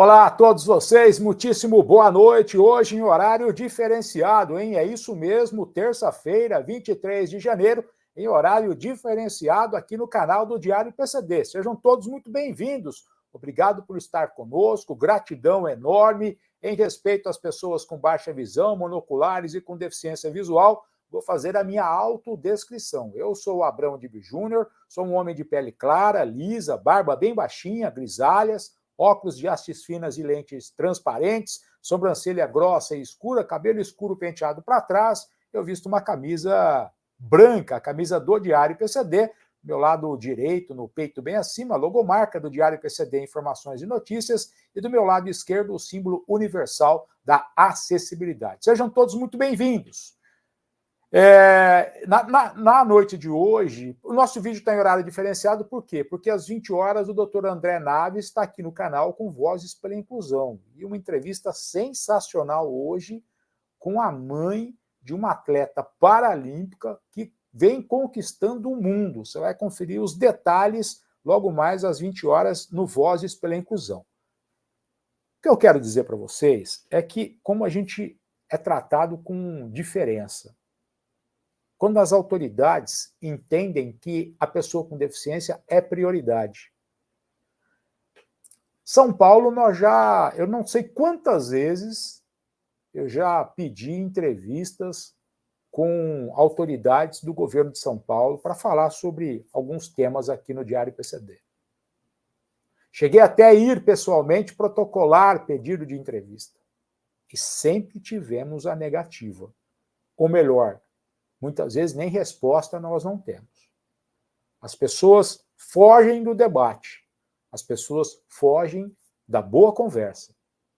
Olá a todos vocês, muitíssimo boa noite, hoje em horário diferenciado, hein? É isso mesmo, terça-feira, 23 de janeiro, em horário diferenciado aqui no canal do Diário PCD. Sejam todos muito bem-vindos, obrigado por estar conosco, gratidão enorme em respeito às pessoas com baixa visão, monoculares e com deficiência visual. Vou fazer a minha autodescrição. Eu sou o Abrão Dib Júnior, sou um homem de pele clara, lisa, barba bem baixinha, grisalhas, óculos de hastes finas e lentes transparentes, sobrancelha grossa e escura, cabelo escuro penteado para trás. Eu visto uma camisa branca, a camisa do Diário PCD, meu lado direito, no peito bem acima, a logomarca do Diário PCD, Informações e Notícias, e do meu lado esquerdo, o símbolo universal da acessibilidade. Sejam todos muito bem-vindos. Na noite de hoje, o nosso vídeo está em horário diferenciado, por quê? Porque às 20 horas o Dr. André Naves está aqui no canal com Vozes pela Inclusão. E uma entrevista sensacional hoje com a mãe de uma atleta paralímpica que vem conquistando o mundo. Você vai conferir os detalhes logo mais às 20 horas no Vozes pela Inclusão. O que eu quero dizer para vocês é que, como a gente é tratado com diferença, quando as autoridades entendem que a pessoa com deficiência é prioridade. São Paulo, eu não sei quantas vezes eu já pedi entrevistas com autoridades do governo de São Paulo para falar sobre alguns temas aqui no Diário PCD. Cheguei até a ir pessoalmente protocolar pedido de entrevista. E sempre tivemos a negativa. Ou melhor, muitas vezes nem resposta nós não temos. As pessoas fogem do debate, as pessoas fogem da boa conversa,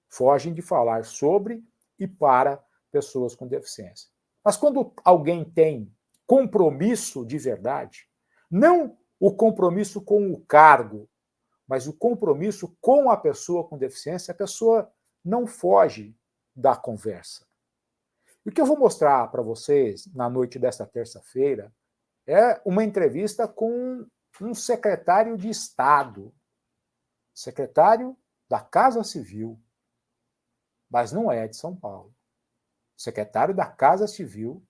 fogem de falar sobre e para pessoas com deficiência. Mas quando alguém tem compromisso de verdade, não o compromisso com o cargo, mas o compromisso com a pessoa com deficiência, a pessoa não foge da conversa. E o que eu vou mostrar para vocês na noite desta terça-feira é uma entrevista com um secretário de Estado, secretário da Casa Civil, mas não é de São Paulo, secretário da Casa Civil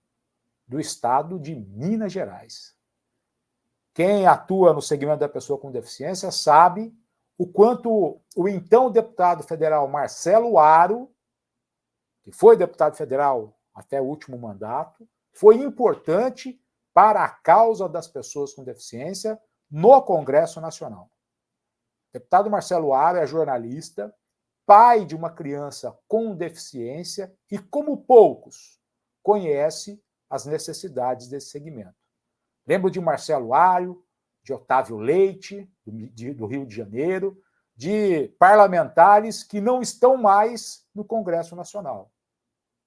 do Estado de Minas Gerais. Quem atua no segmento da pessoa com deficiência sabe o quanto o então deputado federal Marcelo Aro, que foi deputado federal até o último mandato, foi importante para a causa das pessoas com deficiência no Congresso Nacional. O deputado Marcelo Aro é jornalista, pai de uma criança com deficiência e, como poucos, conhece as necessidades desse segmento. Lembro de Marcelo Aro, de Otávio Leite, do Rio de Janeiro, de parlamentares que não estão mais no Congresso Nacional.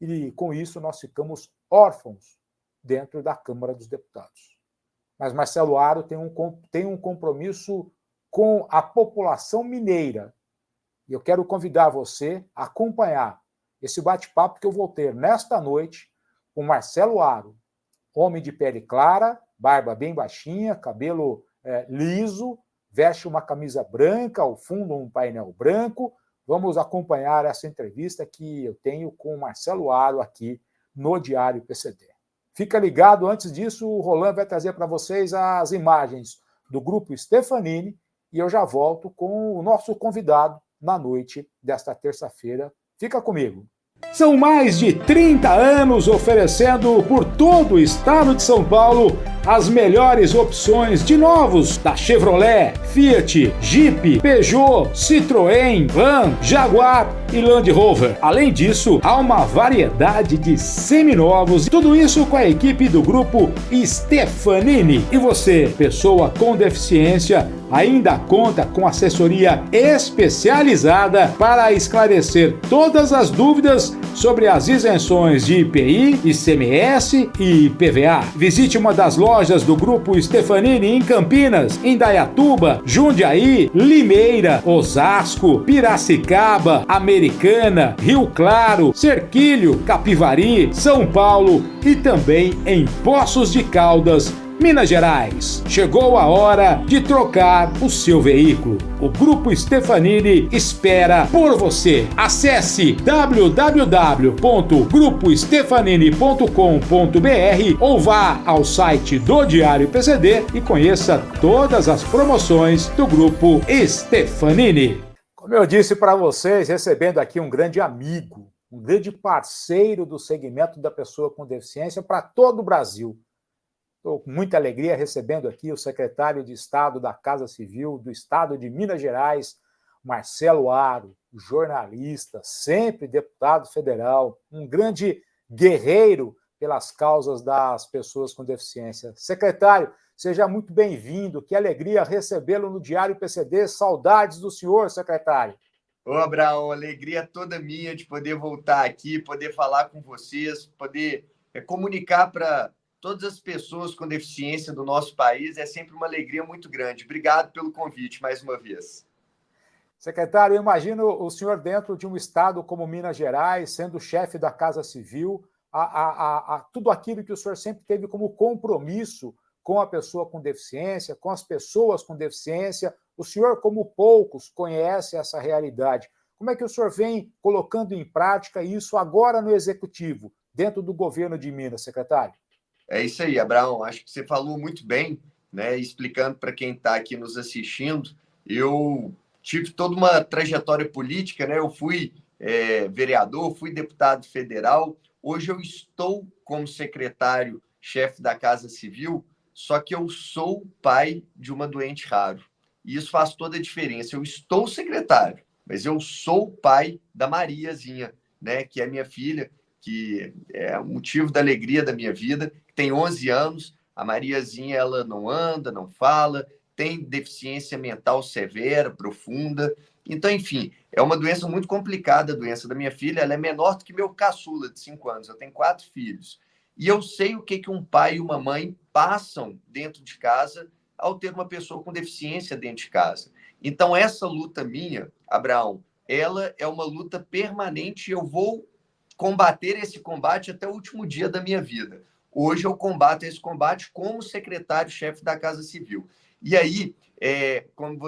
E, com isso, nós ficamos órfãos dentro da Câmara dos Deputados. Mas Marcelo Aro tem um compromisso com a população mineira. E eu quero convidar você a acompanhar esse bate-papo que eu vou ter nesta noite com Marcelo Aro, homem de pele clara, barba bem baixinha, cabelo liso, veste uma camisa branca, ao fundo um painel branco. Vamos acompanhar essa entrevista que eu tenho com o Marcelo Aro aqui no Diário PCD. Fica ligado, antes disso, o Roland vai trazer para vocês as imagens do Grupo Stefanini e eu já volto com o nosso convidado na noite desta terça-feira. Fica comigo. São mais de 30 anos oferecendo por todo o estado de São Paulo as melhores opções de novos da Chevrolet, Fiat, Jeep, Peugeot, Citroën, Ram, Jaguar e Land Rover. Além disso, há uma variedade de seminovos, tudo isso com a equipe do Grupo Stefanini. E você, pessoa com deficiência, ainda conta com assessoria especializada para esclarecer todas as dúvidas sobre as isenções de IPI, ICMS e IPVA. Visite uma das lojas do Grupo Stefanini em Campinas, Indaiatuba, Jundiaí, Limeira, Osasco, Piracicaba, Americana, Rio Claro, Cerquilho, Capivari, São Paulo e também em Poços de Caldas, Minas Gerais, chegou a hora de trocar o seu veículo. O Grupo Stefanini espera por você. Acesse www.grupostefanini.com.br ou vá ao site do Diário PCD e conheça todas as promoções do Grupo Stefanini. Como eu disse para vocês, recebendo aqui um grande amigo, um grande parceiro do segmento da pessoa com deficiência para todo o Brasil. Estou com muita alegria recebendo aqui o secretário de Estado da Casa Civil do Estado de Minas Gerais, Marcelo Aro, jornalista, sempre deputado federal, um grande guerreiro pelas causas das pessoas com deficiência. Secretário, seja muito bem-vindo, que alegria recebê-lo no Diário PCD. Saudades do senhor, secretário. Ô, Abraão, alegria toda minha de poder voltar aqui, poder falar com vocês, poder comunicar para todas as pessoas com deficiência do nosso país. É sempre uma alegria muito grande. Obrigado pelo convite mais uma vez. Secretário, eu imagino o senhor dentro de um estado como Minas Gerais, sendo chefe da Casa Civil, tudo aquilo que o senhor sempre teve como compromisso com a pessoa com deficiência, com as pessoas com deficiência. O senhor, como poucos, conhece essa realidade. Como é que o senhor vem colocando em prática isso agora no Executivo, dentro do governo de Minas, secretário? É isso aí, Abraão. Acho que você falou muito bem, né? Explicando para quem está aqui nos assistindo. Eu tive toda uma trajetória política, né? Eu fui vereador, fui deputado federal. Hoje eu estou como secretário-chefe da Casa Civil, só que eu sou pai de uma doente raro. E isso faz toda a diferença. Eu estou secretário, mas eu sou pai da Mariazinha, né? Que é minha filha, que é o motivo da alegria da minha vida. Tem 11 anos, a Mariazinha ela não anda, não fala, tem deficiência mental severa, profunda. Então, enfim, é uma doença muito complicada, a doença da minha filha. Ela é menor do que meu caçula, de 5 anos. Eu tenho 4 filhos. E eu sei o que um pai e uma mãe passam dentro de casa ao ter uma pessoa com deficiência dentro de casa. Então, essa luta minha, Abraão, ela é uma luta permanente e eu vou combater esse combate até o último dia da minha vida. Hoje eu combato esse combate como secretário-chefe da Casa Civil. E aí, quando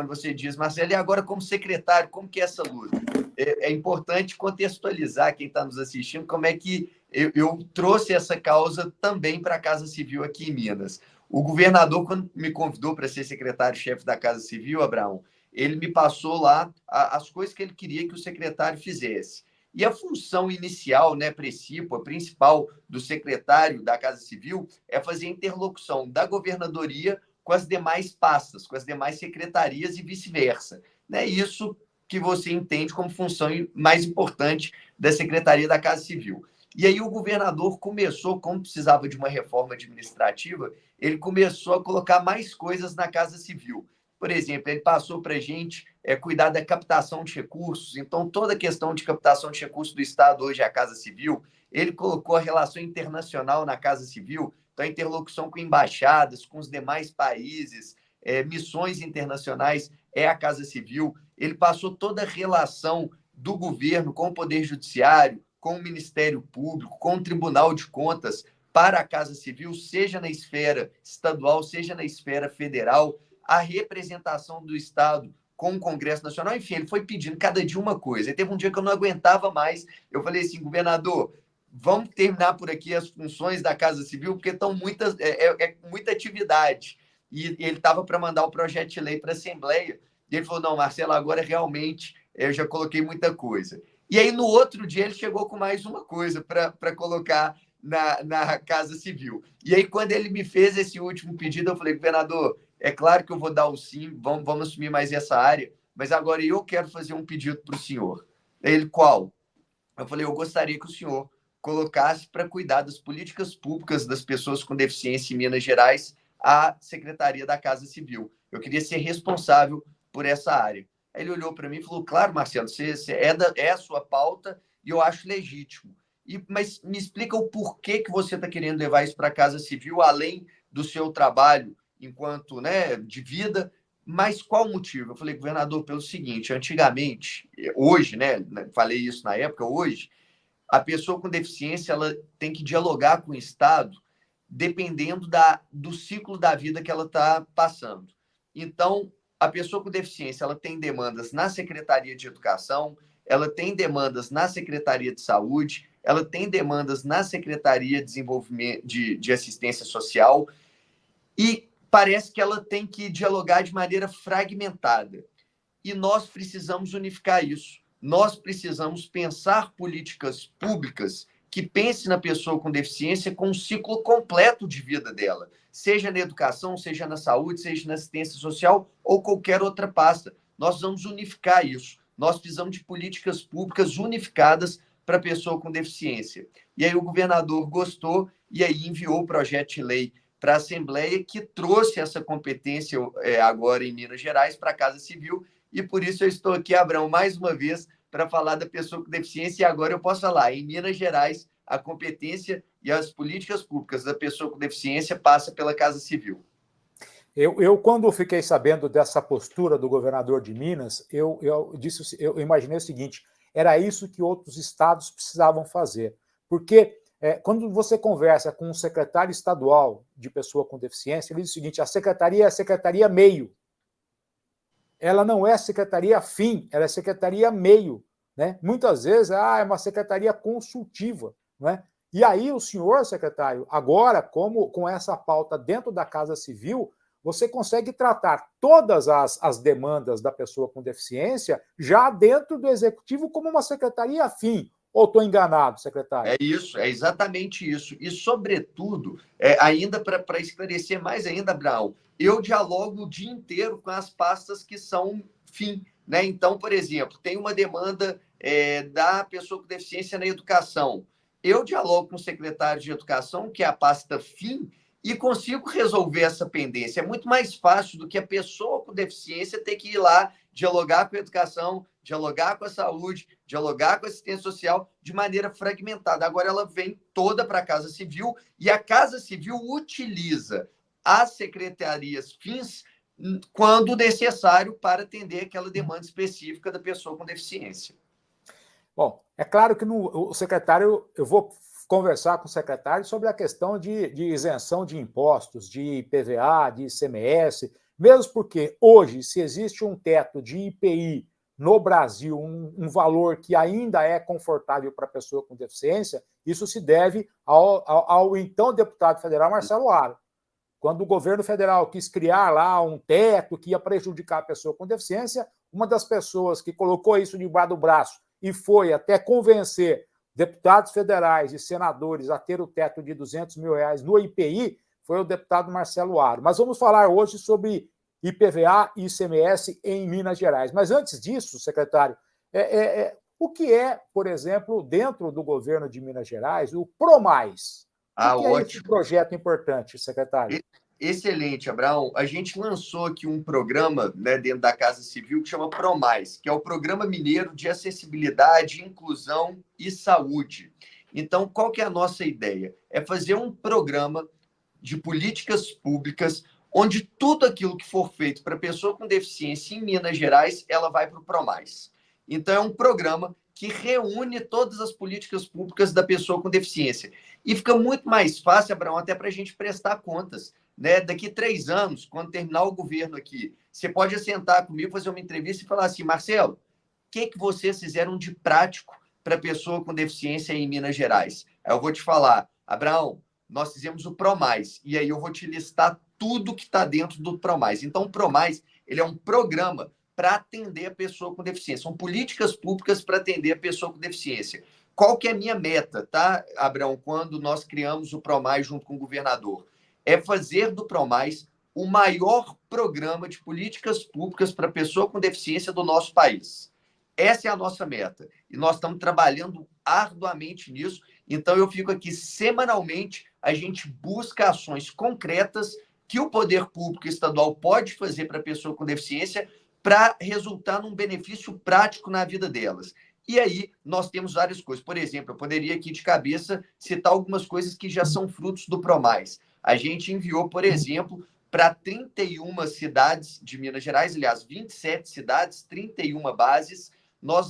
você diz, Marcelo, e agora como secretário, como que é essa luta? É importante contextualizar quem está nos assistindo como é que eu trouxe essa causa também para a Casa Civil aqui em Minas. O governador, quando me convidou para ser secretário-chefe da Casa Civil, Abraão, ele me passou lá as coisas que ele queria que o secretário fizesse. E a função inicial, né, a principal do secretário da Casa Civil é fazer a interlocução da governadoria com as demais pastas, com as demais secretarias e vice-versa. Né? Isso que você entende como função mais importante da Secretaria da Casa Civil. E aí o governador começou, como precisava de uma reforma administrativa, ele começou a colocar mais coisas na Casa Civil. Por exemplo, ele passou para a gente cuidar da captação de recursos. Então, toda a questão de captação de recursos do Estado hoje é a Casa Civil. Ele colocou a relação internacional na Casa Civil, então a interlocução com embaixadas, com os demais países, missões internacionais é a Casa Civil. Ele passou toda a relação do governo com o Poder Judiciário, com o Ministério Público, com o Tribunal de Contas para a Casa Civil, seja na esfera estadual, seja na esfera federal, a representação do Estado com o Congresso Nacional. Enfim, ele foi pedindo cada dia uma coisa. E teve um dia que eu não aguentava mais. Eu falei assim, governador, vamos terminar por aqui as funções da Casa Civil, porque estão muita atividade. E ele estava para mandar o projeto de lei para a Assembleia. E ele falou, não, Marcelo, agora realmente eu já coloquei muita coisa. E aí, no outro dia, ele chegou com mais uma coisa para colocar na Casa Civil. E aí, quando ele me fez esse último pedido, eu falei, governador, é claro que eu vou dar o sim, vamos assumir mais essa área, mas agora eu quero fazer um pedido para o senhor. Ele, qual? Eu falei, eu gostaria que o senhor colocasse para cuidar das políticas públicas das pessoas com deficiência em Minas Gerais a Secretaria da Casa Civil. Eu queria ser responsável por essa área. Aí ele olhou para mim e falou, claro, Marcelo, é a sua pauta e eu acho legítimo. Mas me explica o porquê que você está querendo levar isso para a Casa Civil, além do seu trabalho enquanto, né, de vida, mas qual o motivo? Eu falei, governador, pelo seguinte, antigamente, hoje, né, falei isso na época, hoje, a pessoa com deficiência ela tem que dialogar com o Estado dependendo do ciclo da vida que ela está passando. Então, a pessoa com deficiência ela tem demandas na Secretaria de Educação, ela tem demandas na Secretaria de Saúde, ela tem demandas na Secretaria de Desenvolvimento de Assistência Social, e parece que ela tem que dialogar de maneira fragmentada. E nós precisamos unificar isso. Nós precisamos pensar políticas públicas que pensem na pessoa com deficiência com um ciclo completo de vida dela, seja na educação, seja na saúde, seja na assistência social ou qualquer outra pasta. Nós vamos unificar isso. Nós precisamos de políticas públicas unificadas para a pessoa com deficiência. E aí o governador gostou e aí enviou o projeto de lei para a Assembleia, que trouxe essa competência agora em Minas Gerais para a Casa Civil, e por isso eu estou aqui, Abrão, mais uma vez, para falar da pessoa com deficiência, e agora eu posso falar, em Minas Gerais, a competência e as políticas públicas da pessoa com deficiência passa pela Casa Civil. Quando fiquei sabendo dessa postura do governador de Minas, eu imaginei o seguinte, era isso que outros estados precisavam fazer, porque quando você conversa com um secretário estadual de pessoa com deficiência, ele diz o seguinte, a secretaria é a secretaria meio, ela não é secretaria fim, ela é secretaria meio, né? Muitas vezes é uma secretaria consultiva, né? E aí o senhor, secretário, agora, como com essa pauta dentro da Casa Civil, você consegue tratar todas as demandas da pessoa com deficiência já dentro do Executivo como uma secretaria fim. Ou estou enganado, secretário? É isso, é exatamente isso. E, sobretudo, ainda para esclarecer mais ainda, Brown, eu dialogo o dia inteiro com as pastas que são fim. Né? Então, por exemplo, tem uma demanda da pessoa com deficiência na educação. Eu dialogo com o secretário de Educação, que é a pasta fim, e consigo resolver essa pendência. É muito mais fácil do que a pessoa com deficiência ter que ir lá dialogar com a educação, dialogar com a saúde, dialogar com a assistência social de maneira fragmentada. Agora ela vem toda para a Casa Civil e a Casa Civil utiliza as secretarias fins quando necessário para atender aquela demanda específica da pessoa com deficiência. Bom, é claro que o secretário, eu vou conversar com o secretário sobre a questão de isenção de impostos, de IPVA, de ICMS, mesmo porque hoje, se existe um teto de IPI no Brasil, um valor que ainda é confortável para a pessoa com deficiência, isso se deve ao então deputado federal Marcelo Aro. Quando o governo federal quis criar lá um teto que ia prejudicar a pessoa com deficiência, uma das pessoas que colocou isso debaixo do braço e foi até convencer deputados federais e senadores a ter o teto de R$200 mil no IPI, foi o deputado Marcelo Aro. Mas vamos falar hoje sobre IPVA e ICMS em Minas Gerais. Mas antes disso, secretário, o que é, por exemplo, dentro do governo de Minas Gerais, o PROMAIS? O que é esse projeto importante, secretário? Excelente, Abraão. A gente lançou aqui um programa, né, dentro da Casa Civil que chama PROMAIS, que é o Programa Mineiro de Acessibilidade, Inclusão e Saúde. Então, qual que é a nossa ideia? É fazer um programa de políticas públicas onde tudo aquilo que for feito para pessoa com deficiência em Minas Gerais, ela vai para o PROMAIS. Então, é um programa que reúne todas as políticas públicas da pessoa com deficiência. E fica muito mais fácil, Abraão, até para a gente prestar contas. Né? Daqui 3 anos, quando terminar o governo aqui, você pode sentar comigo, fazer uma entrevista e falar assim, Marcelo, o que vocês fizeram de prático para a pessoa com deficiência em Minas Gerais? Aí eu vou te falar, Abraão, nós fizemos o PROMAIS, e aí eu vou te listar tudo que está dentro do PROMAIS. Então, o PROMAIS ele é um programa para atender a pessoa com deficiência. São políticas públicas para atender a pessoa com deficiência. Qual que é a minha meta, tá, Abraão, quando nós criamos o PROMAIS junto com o governador? É fazer do PROMAIS o maior programa de políticas públicas para a pessoa com deficiência do nosso país. Essa é a nossa meta. E nós estamos trabalhando arduamente nisso. Então, eu fico aqui semanalmente, a gente busca ações concretas que o poder público estadual pode fazer para a pessoa com deficiência para resultar num benefício prático na vida delas. E aí, nós temos várias coisas. Por exemplo, eu poderia aqui de cabeça citar algumas coisas que já são frutos do PROMAIS. A gente enviou, por exemplo, para 31 cidades de Minas Gerais, aliás, 27 cidades, 31 bases, nós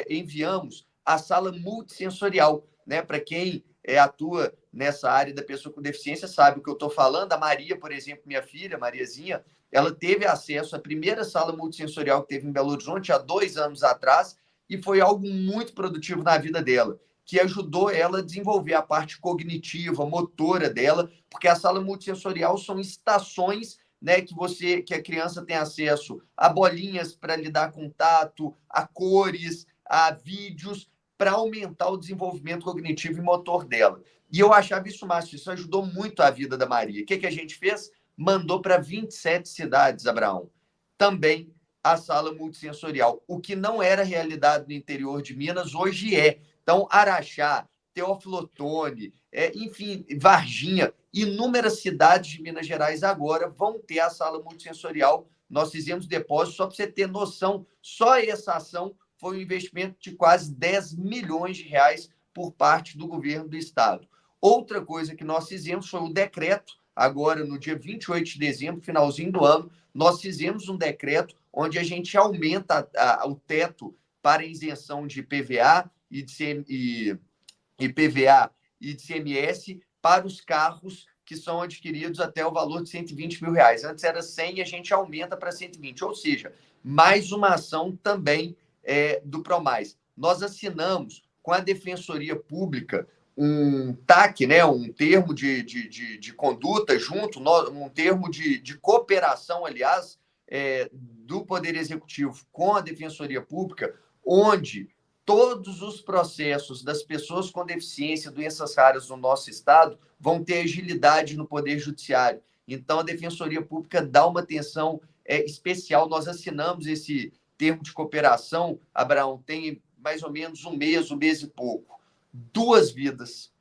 enviamos a sala multissensorial, né, para quem atua nessa área da pessoa com deficiência, sabe o que eu estou falando. A Maria, por exemplo, minha filha, Mariazinha, ela teve acesso à primeira sala multissensorial que teve em Belo Horizonte há 2 anos atrás, e foi algo muito produtivo na vida dela, que ajudou ela a desenvolver a parte cognitiva, motora dela, porque a sala multissensorial são estações, né, que a criança tem acesso a bolinhas para lidar com tato, a cores, a vídeos, para aumentar o desenvolvimento cognitivo e motor dela. E eu achava isso máximo, isso ajudou muito a vida da Maria. O que a gente fez? Mandou para 27 cidades, Abraão, também a sala multissensorial. O que não era realidade no interior de Minas, hoje é. Então, Araxá, Teófilo Otoni, enfim, Varginha, inúmeras cidades de Minas Gerais agora vão ter a sala multissensorial. Nós fizemos depósito, só para você ter noção, só essa ação foi um investimento de quase 10 milhões de reais por parte do governo do estado. Outra coisa que nós fizemos foi o decreto, agora no dia 28 de dezembro, finalzinho do ano, nós fizemos um decreto onde a gente aumenta o teto para isenção de PVA e de IPVA e de CMS para os carros que são adquiridos até o valor de 120 mil reais. Antes era 100 e a gente aumenta para 120, ou seja, mais uma ação também do PROMAIS. Nós assinamos com a Defensoria Pública um TAC, né, um termo de conduta junto, um termo de cooperação, aliás, do Poder Executivo com a Defensoria Pública, onde todos os processos das pessoas com deficiência, doenças raras no nosso estado, vão ter agilidade no Poder Judiciário. Então, a Defensoria Pública dá uma atenção especial. Nós assinamos esse termo de cooperação, Abraão, tem mais ou menos um mês e pouco. Duas vidas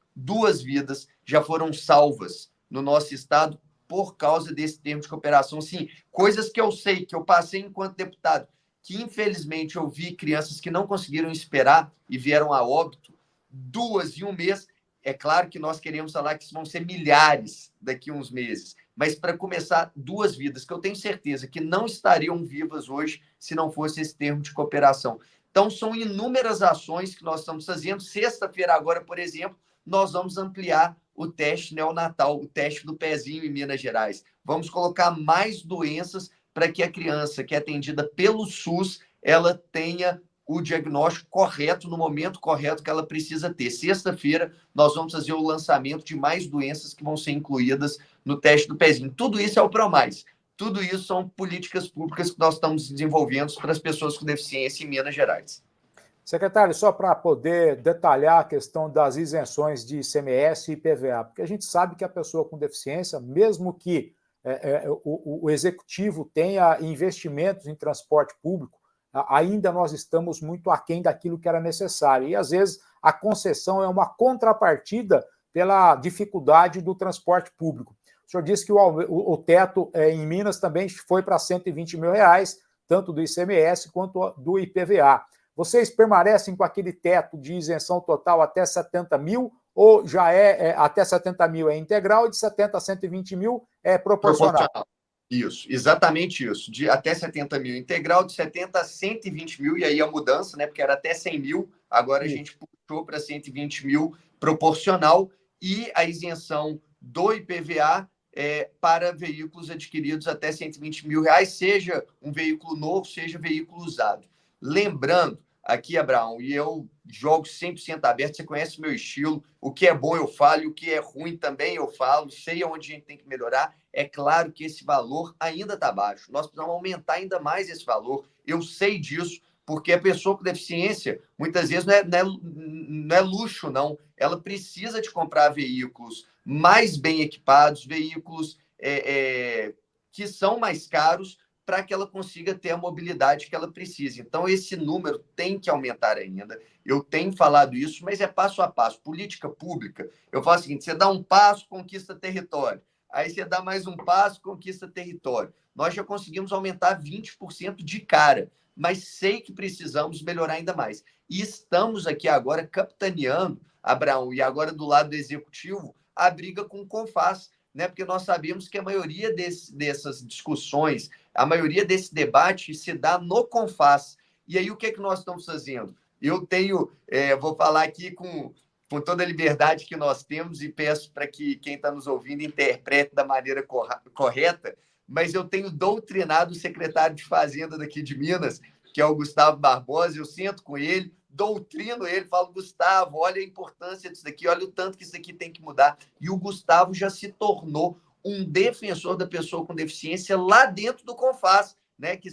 já foram salvas no nosso estado por causa desse termo de cooperação. Sim, coisas que eu sei, que eu passei enquanto deputado, que infelizmente eu vi crianças que não conseguiram esperar e vieram a óbito, 2 em um mês. É claro que nós queremos falar que vão ser milhares daqui a uns meses, mas para começar, 2 vidas que eu tenho certeza que não estariam vivas hoje se não fosse esse termo de cooperação. Então, são inúmeras ações que nós estamos fazendo. Sexta-feira agora, por exemplo, nós vamos ampliar o teste neonatal, o teste do pezinho em Minas Gerais. Vamos colocar mais doenças para que a criança que é atendida pelo SUS, ela tenha o diagnóstico correto no momento correto que ela precisa ter. Sexta-feira, nós vamos fazer o lançamento de mais doenças que vão ser incluídas no teste do pezinho. Tudo isso é o PROMAIS. Tudo isso são políticas públicas que nós estamos desenvolvendo para as pessoas com deficiência em Minas Gerais. Secretário, só para poder detalhar a questão das isenções de ICMS e IPVA, porque a gente sabe que a pessoa com deficiência, mesmo que o executivo tenha investimentos em transporte público, ainda nós estamos muito aquém daquilo que era necessário. E, às vezes, a concessão é uma contrapartida pela dificuldade do transporte público. O senhor disse que o teto em Minas também foi para 120 mil reais, tanto do ICMS quanto do IPVA. Vocês permanecem com aquele teto de isenção total até 70 mil, ou já até 70 mil é integral e de 70 a 120 mil é proporcional? Isso, exatamente isso. De até 70 mil integral, de 70 a 120 mil, e aí a mudança, né? Porque era até 100 mil, agora a gente puxou para 120 mil proporcional, e a isenção do IPVA para veículos adquiridos até 120 mil reais, seja um veículo novo, seja veículo usado. Lembrando, aqui, Abraão, e eu jogo 100% aberto, você conhece o meu estilo, o que é bom eu falo, e o que é ruim também eu falo, sei onde a gente tem que melhorar. É claro que esse valor ainda está baixo, nós precisamos aumentar ainda mais esse valor, eu sei disso, porque a pessoa com deficiência, muitas vezes, não é luxo, não, ela precisa de comprar veículos mais bem equipados, veículos que são mais caros, para que ela consiga ter a mobilidade que ela precisa. Então, esse número tem que aumentar ainda. Eu tenho falado isso, mas é passo a passo. Política pública, eu falo o seguinte, você dá um passo, conquista território. Aí você dá mais um passo, conquista território. Nós já conseguimos aumentar 20% de cara, mas sei que precisamos melhorar ainda mais. E estamos aqui agora capitaneando, Abraão, e agora do lado do executivo, a briga com o CONFAS, né? Porque nós sabemos que a maioria dessas discussões, a maioria desse debate se dá no CONFAS. E aí, o que é que nós estamos fazendo? Eu tenho, vou falar aqui com com toda a liberdade que nós temos, e peço para que quem está nos ouvindo interprete da maneira correta, mas eu tenho doutrinado o secretário de Fazenda daqui de Minas, que é o Gustavo Barbosa. Eu sento com ele, doutrino ele, falo: Gustavo, olha a importância disso daqui, olha o tanto que isso aqui tem que mudar. E o Gustavo já se tornou um defensor da pessoa com deficiência lá dentro do CONFAZ, né, que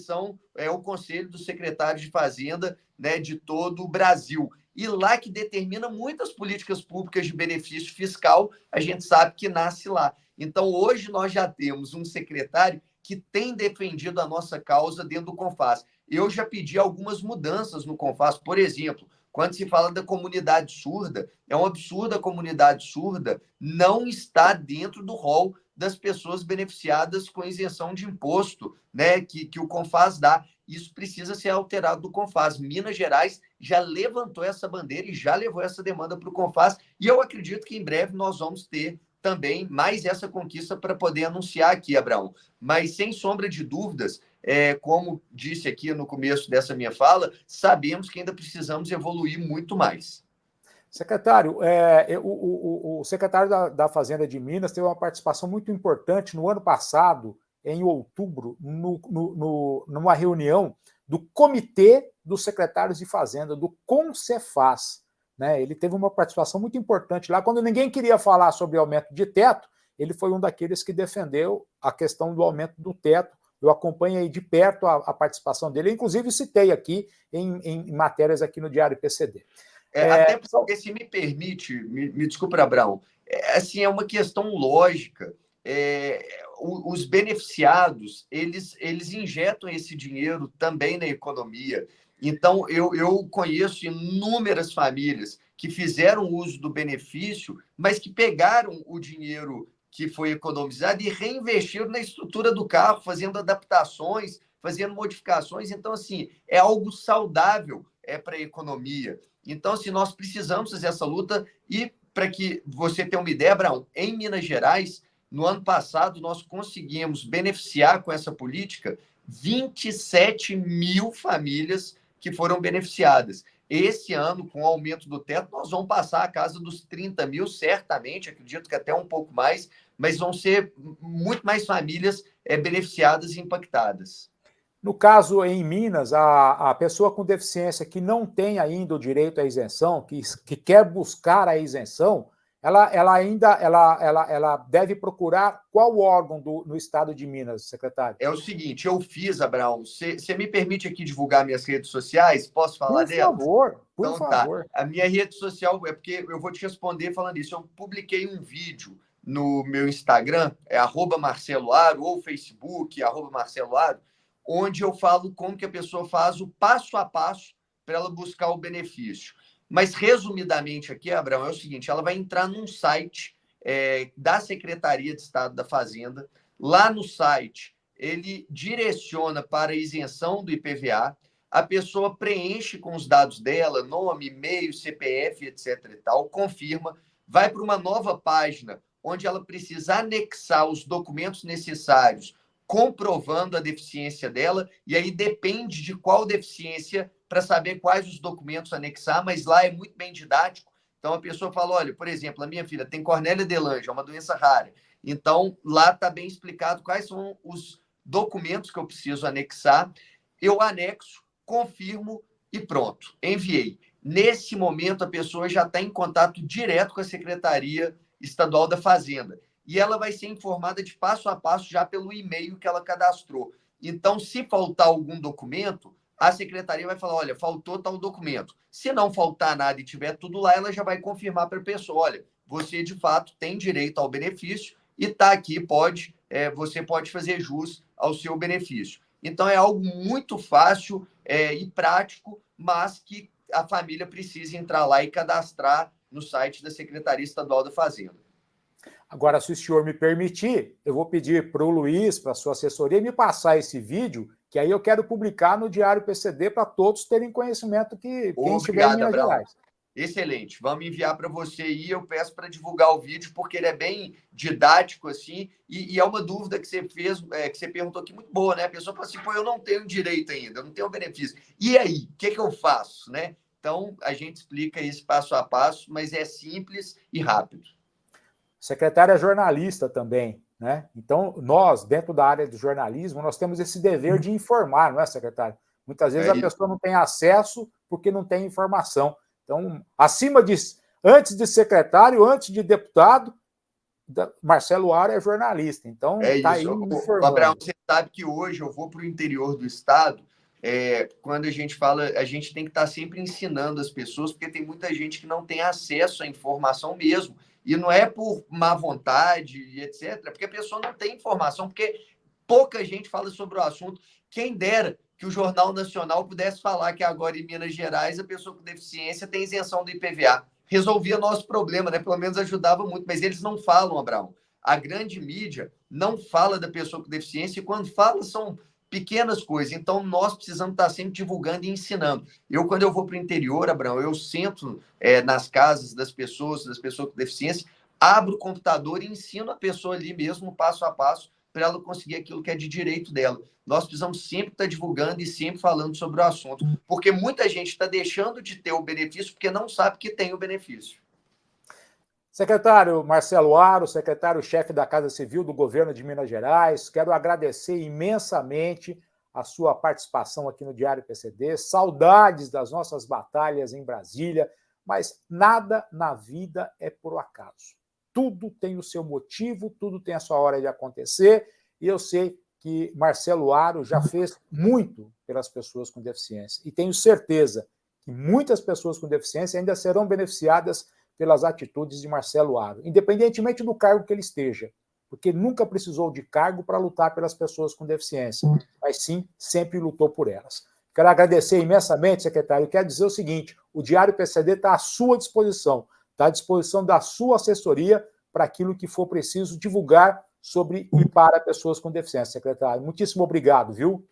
é o Conselho dos Secretários de Fazenda, né, de todo o Brasil. E lá que determina muitas políticas públicas de benefício fiscal, a gente sabe que nasce lá. Então, hoje nós já temos um secretário que tem defendido a nossa causa dentro do CONFAZ. Eu já pedi algumas mudanças no CONFAZ. Por exemplo, quando se fala da comunidade surda, é um absurdo a comunidade surda não estar dentro do rol das pessoas beneficiadas com isenção de imposto, né, que o CONFAZ dá. Isso precisa ser alterado do CONFAZ. Minas Gerais já levantou essa bandeira e já levou essa demanda para o CONFAZ, e eu acredito que em breve nós vamos ter também mais essa conquista para poder anunciar aqui, Abraão. Mas, sem sombra de dúvidas, como disse aqui no começo dessa minha fala, sabemos que ainda precisamos evoluir muito mais. Secretário, o secretário da Fazenda de Minas teve uma participação muito importante no ano passado, em outubro, numa reunião do Comitê dos Secretários de Fazenda, do CONCEFAZ. Né? Ele teve uma participação muito importante lá. Quando ninguém queria falar sobre aumento de teto, ele foi um daqueles que defendeu a questão do aumento do teto. Eu acompanhei de perto a participação dele, inclusive citei aqui em matérias aqui no Diário PCD. Até porque, se me permite, me desculpa, Abraão, assim, é uma questão lógica. Os beneficiados, eles injetam esse dinheiro também na economia. Então, eu conheço inúmeras famílias que fizeram uso do benefício, mas que pegaram o dinheiro que foi economizado e reinvestiram na estrutura do carro, fazendo adaptações, fazendo modificações. Então, assim, é algo saudável para a economia. Então, assim, nós precisamos fazer essa luta. E, para que você tenha uma ideia, Abraão, em Minas Gerais, no ano passado, nós conseguimos beneficiar com essa política 27 mil famílias que foram beneficiadas. Esse ano, com o aumento do teto, nós vamos passar a casa dos 30 mil, certamente, acredito que até um pouco mais, mas vão ser muito mais famílias beneficiadas e impactadas. No caso, em Minas, a pessoa com deficiência que não tem ainda o direito à isenção, que quer buscar a isenção, ela deve procurar qual órgão no estado de Minas, secretário? É o seguinte, eu fiz, Abraão, você me permite aqui divulgar minhas redes sociais? Posso falar delas? Por Então, favor. A minha rede social, é porque eu vou te responder falando isso. Eu publiquei um vídeo no meu Instagram, @marceloaro, ou Facebook, @marceloaro, onde eu falo como que a pessoa faz o passo a passo para ela buscar o benefício. Mas, resumidamente aqui, Abraão, é o seguinte: ela vai entrar num site da Secretaria de Estado da Fazenda. Lá no site, ele direciona para a isenção do IPVA. A pessoa preenche com os dados dela, nome, e-mail, CPF, etc. e tal, confirma, vai para uma nova página onde ela precisa anexar os documentos necessários comprovando a deficiência dela, e aí depende de qual deficiência para saber quais os documentos anexar, mas lá é muito bem didático. Então a pessoa fala: olha, por exemplo, a minha filha tem Cornélia de Lange, é uma doença rara. Então lá está bem explicado quais são os documentos que eu preciso anexar. Eu anexo, confirmo e pronto, enviei. Nesse momento, a pessoa já está em contato direto com a Secretaria Estadual da Fazenda. E ela vai ser informada de passo a passo já pelo e-mail que ela cadastrou. Então, se faltar algum documento, a secretaria vai falar: olha, faltou tal documento. Se não faltar nada e tiver tudo lá, ela já vai confirmar para a pessoa: olha, você de fato tem direito ao benefício e está aqui, você pode fazer jus ao seu benefício. Então, é algo muito fácil e prático, mas que a família precisa entrar lá e cadastrar no site da Secretaria Estadual da Fazenda. Agora, se o senhor me permitir, eu vou pedir para o Luiz, para a sua assessoria, me passar esse vídeo, que aí eu quero publicar no Diário PCD para todos terem conhecimento que quem estiver em Minas Gerais. Excelente. Vamos enviar para você e eu peço para divulgar o vídeo, porque ele é bem didático, assim, e é uma dúvida que você fez, que você perguntou aqui, muito boa, né? A pessoa fala assim: pô, eu não tenho direito ainda, eu não tenho benefício. E aí, o que eu faço, né? Então, a gente explica isso passo a passo, mas é simples e rápido. O secretário é jornalista também, né? Então, nós, dentro da área do jornalismo, nós temos esse dever de informar, não é, secretário? Muitas vezes a pessoa não tem acesso porque não tem informação. Então, antes de secretário, antes de deputado, Marcelo Aro é jornalista. Então, está aí informando. Abraão, você sabe que hoje eu vou para o interior do estado. Quando a gente fala, a gente tem que estar sempre ensinando as pessoas, porque tem muita gente que não tem acesso à informação mesmo. E não é por má vontade e etc., porque a pessoa não tem informação, porque pouca gente fala sobre o assunto. Quem dera que o Jornal Nacional pudesse falar que agora em Minas Gerais a pessoa com deficiência tem isenção do IPVA. Resolvia nosso problema, né? Pelo menos ajudava muito, mas eles não falam, Abraão. A grande mídia não fala da pessoa com deficiência e quando fala são pequenas coisas. Então, nós precisamos estar sempre divulgando e ensinando. Quando eu vou para o interior, Abraão, eu sento nas casas das pessoas com deficiência, abro o computador e ensino a pessoa ali mesmo, passo a passo, para ela conseguir aquilo que é de direito dela. Nós precisamos sempre estar divulgando e sempre falando sobre o assunto, porque muita gente está deixando de ter o benefício porque não sabe que tem o benefício. Secretário Marcelo Aro, secretário-chefe da Casa Civil do Governo de Minas Gerais, quero agradecer imensamente a sua participação aqui no Diário PCD, saudades das nossas batalhas em Brasília, mas nada na vida é por acaso. Tudo tem o seu motivo, tudo tem a sua hora de acontecer, e eu sei que Marcelo Aro já fez muito pelas pessoas com deficiência, e tenho certeza que muitas pessoas com deficiência ainda serão beneficiadas pelas atitudes de Marcelo Aro, independentemente do cargo que ele esteja, porque nunca precisou de cargo para lutar pelas pessoas com deficiência, mas sim, sempre lutou por elas. Quero agradecer imensamente, secretário, e quero dizer o seguinte, o Diário PCD está à sua disposição, está à disposição da sua assessoria para aquilo que for preciso divulgar sobre e para pessoas com deficiência, secretário. Muitíssimo obrigado, viu?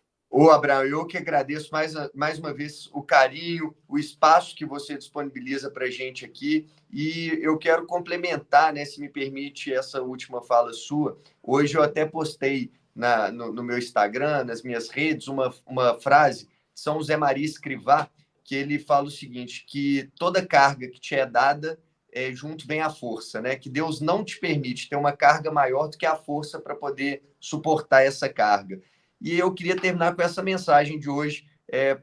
Abraão, eu que agradeço mais uma vez o carinho, o espaço que você disponibiliza para a gente aqui. E eu quero complementar, né, se me permite, essa última fala sua. Hoje eu até postei no meu Instagram, nas minhas redes, uma frase de São José Maria Escrivá, que ele fala o seguinte, que toda carga que te é dada, junto vem a força, né? Que Deus não te permite ter uma carga maior do que a força para poder suportar essa carga. E eu queria terminar com essa mensagem de hoje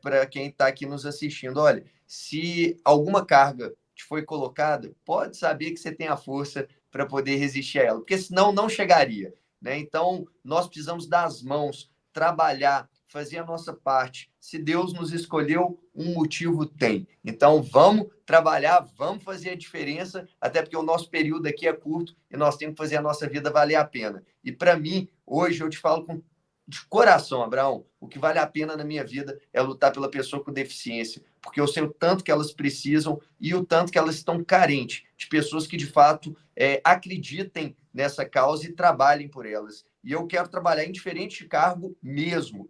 para quem está aqui nos assistindo. Olha, se alguma carga te foi colocada, pode saber que você tem a força para poder resistir a ela, porque senão não chegaria, né? Então, nós precisamos dar as mãos, trabalhar, fazer a nossa parte. Se Deus nos escolheu, um motivo tem. Então, vamos trabalhar, vamos fazer a diferença, até porque o nosso período aqui é curto e nós temos que fazer a nossa vida valer a pena. E, para mim, hoje eu te falo de coração, Abraão, o que vale a pena na minha vida é lutar pela pessoa com deficiência, porque eu sei o tanto que elas precisam e o tanto que elas estão carentes de pessoas que, de fato, acreditem nessa causa e trabalhem por elas. E eu quero trabalhar indiferente de cargo mesmo,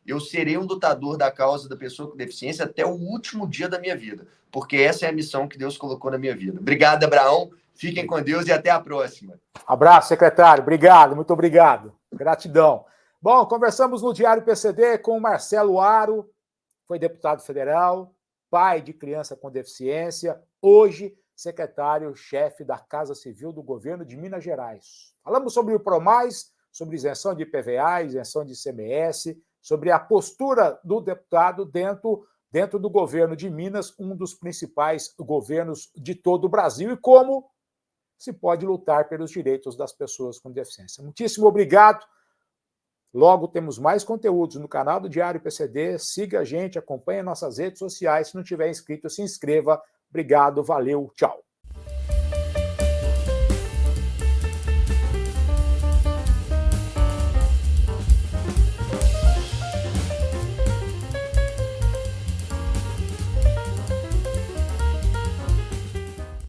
Eu serei um lutador da causa da pessoa com deficiência até o último dia da minha vida, porque essa é a missão que Deus colocou na minha vida. Obrigado, Abraão. Fiquem com Deus e até a próxima. Abraço, secretário. Obrigado, muito obrigado. Gratidão. Bom, conversamos no Diário PCD com o Marcelo Aro, foi deputado federal, pai de criança com deficiência, hoje secretário-chefe da Casa Civil do Governo de Minas Gerais. Falamos sobre o PROMAIS, sobre isenção de IPVA, isenção de ICMS, sobre a postura do deputado dentro do governo de Minas, um dos principais governos de todo o Brasil, e como se pode lutar pelos direitos das pessoas com deficiência. Muitíssimo obrigado. Logo temos mais conteúdos no canal do Diário PCD. Siga a gente, acompanhe nossas redes sociais. Se não tiver inscrito, se inscreva. Obrigado, valeu, tchau.